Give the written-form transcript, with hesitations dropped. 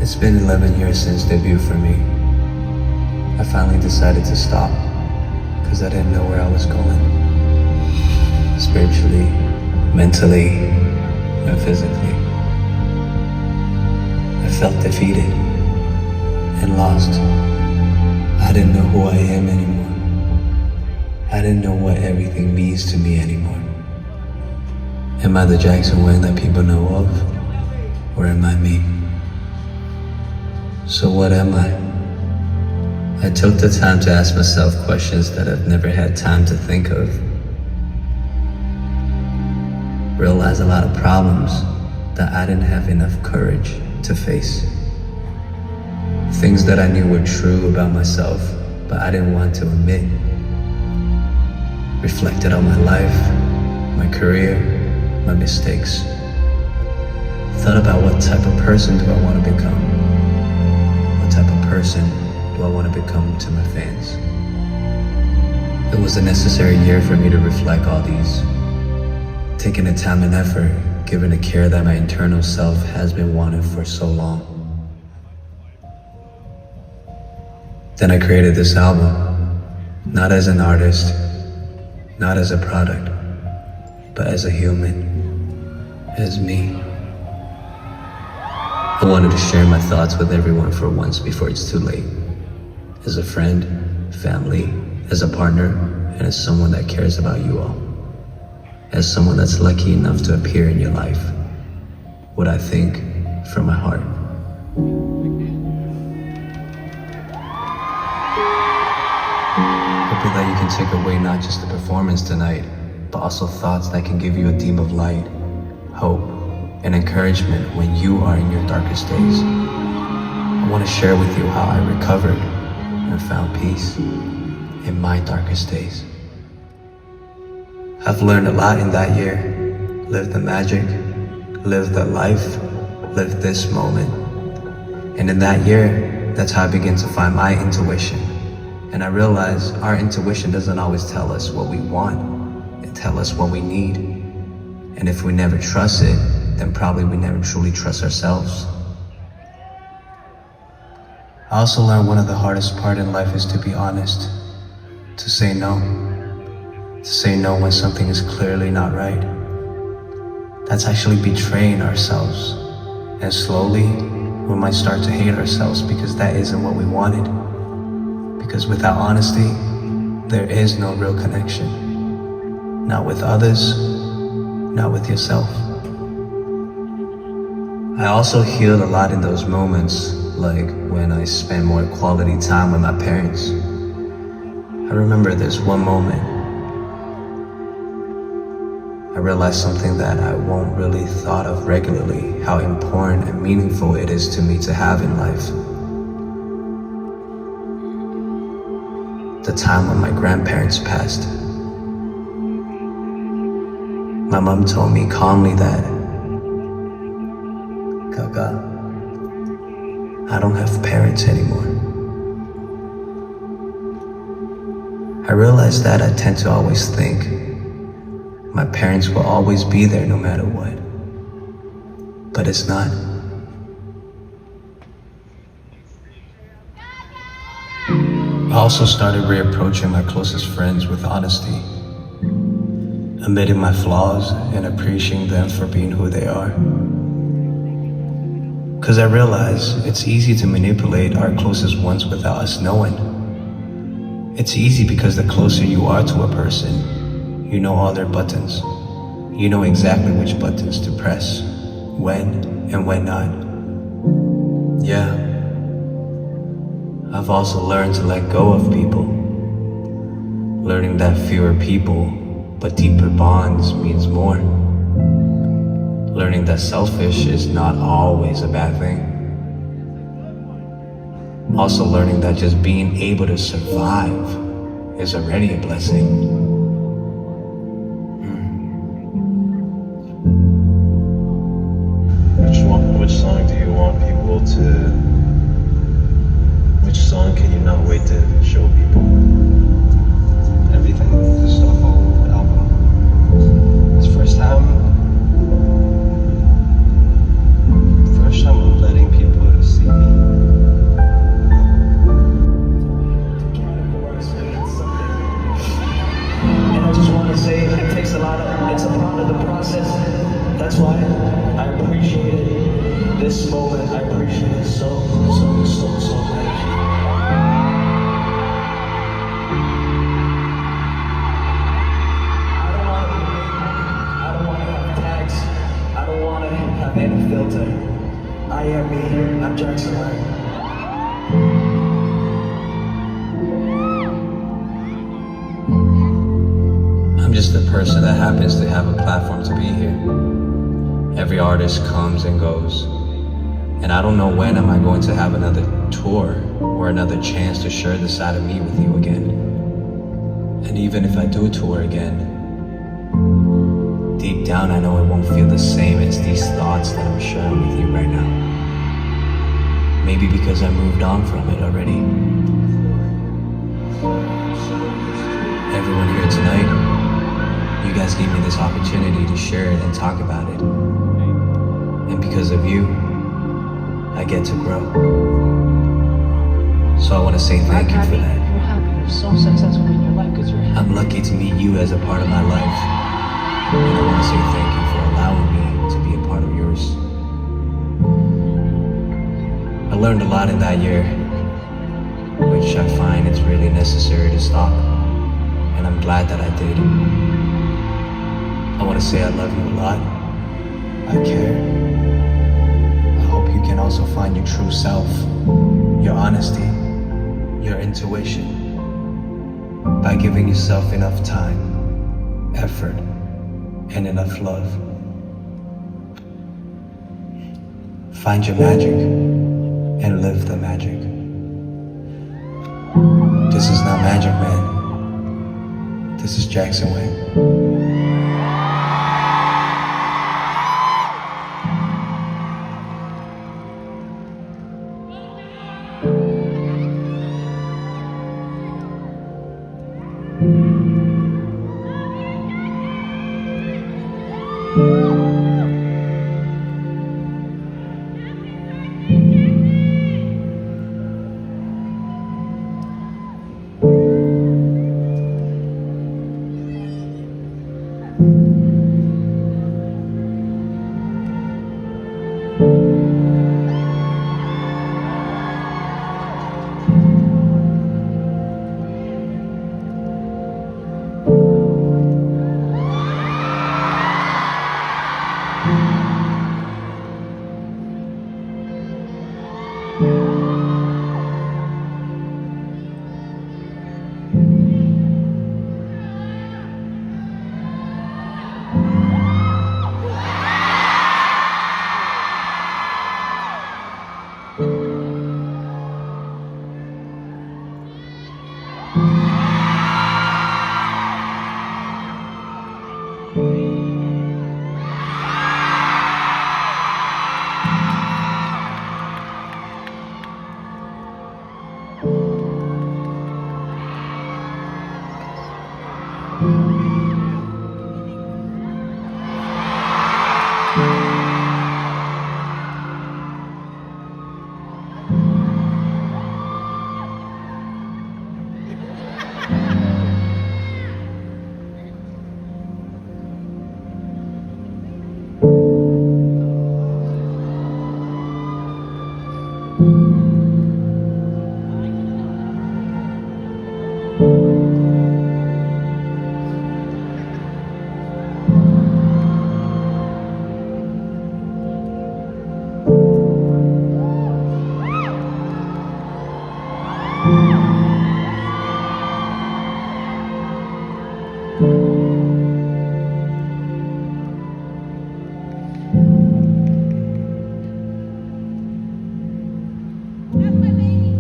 It's been 11 years since debut for me. I finally decided to stop, cause I didn't know where I was going. Spiritually, mentally, and physically. I felt defeated and lost. I didn't know who I am anymore. I didn't know what everything means to me anymore. Am I the Jackson Wang that people know of? Or am I me? So what am I? I took the time to ask myself questions that I've never had time to think of. Realized a lot of problems that I didn't have enough courage to face. Things that I knew were true about myself, but I didn't want to admit. Reflected on my life, my career, my mistakes. Thought about what type of person do I want to become? What type of person do I want to become to my fans? It was a necessary year for me to reflect all these. Taking the time and effort, given the care that my internal self has been wanting for so long. Then I created this album, not as an artist, not as a product, but as a human, as me. I wanted to share my thoughts with everyone for once before it's too late. As a friend, family, as a partner, and as someone that cares about you all. As someone that's lucky enough to appear in your life. What I think from my heart. Hoping that you can take away not just the performance tonight, but also thoughts that can give you a beam of light, hope, and encouragement when you are in your darkest days. I want to share with you how I recovered and found peace in my darkest days. I've learned a lot in that year, lived the magic, lived the life, lived this moment. And in that year, that's how I began to find my intuition. And I realized our intuition doesn't always tell us what we want, it tells us what we need. And if we never trust it, then probably we never truly trust ourselves. I also learned one of the hardest part in life is to be honest, to say no. To say no when something is clearly not right. That's actually betraying ourselves. And slowly, we might start to hate ourselves because that isn't what we wanted. Because without honesty, there is no real connection. Not with others, not with yourself. I also healed a lot in those moments, like when I spent more quality time with my parents. I remember this one moment. I realized something that I won't really thought of regularly, how important and meaningful it is to me to have in life. The time when my grandparents passed. My mom told me calmly that, Gaga, I don't have parents anymore. I realized that I tend to always think my parents will always be there no matter what. But it's not. I also started reapproaching my closest friends with honesty, admitting my flaws and appreciating them for being who they are. Cause I realize it's easy to manipulate our closest ones without us knowing. It's easy because the closer you are to a person, you know all their buttons. You know exactly which buttons to press, when and when not. Yeah. I've also learned to let go of people. Learning that fewer people, but deeper bonds means more. Learning that selfish is not always a bad thing. Also learning that just being able to survive is already a blessing. Which song do you want people to... Which song can you not wait to show people? Everything, just the whole album. This first time I'm letting people see me. I'm Jackson Wang. I'm just the person that happens to have a platform to be here. Every artist comes and goes, and I don't know when am I going to have another tour or another chance to share this side of me with you again. And even if I do tour again, deep down I know it won't feel the same as these thoughts that I'm sharing with you right now. Maybe because I moved on from it already. Everyone here tonight, you guys gave me this opportunity to share it and talk about it. And because of you, I get to grow. So I want to say thank you for that. You're happy, you're so successful in your life because you're happy. I'm lucky to meet you as a part of my life. And I want to say thank you for allowing me to be a part of yours. I learned a lot in that year, which I find it's really necessary to stop. And I'm glad that I did. I want to say I love you a lot. I care. I hope you can also find your true self, your honesty, your intuition, by giving yourself enough time, effort, and enough love. Find your magic and live the magic. This is not Magic Man. This is Jackson Wang.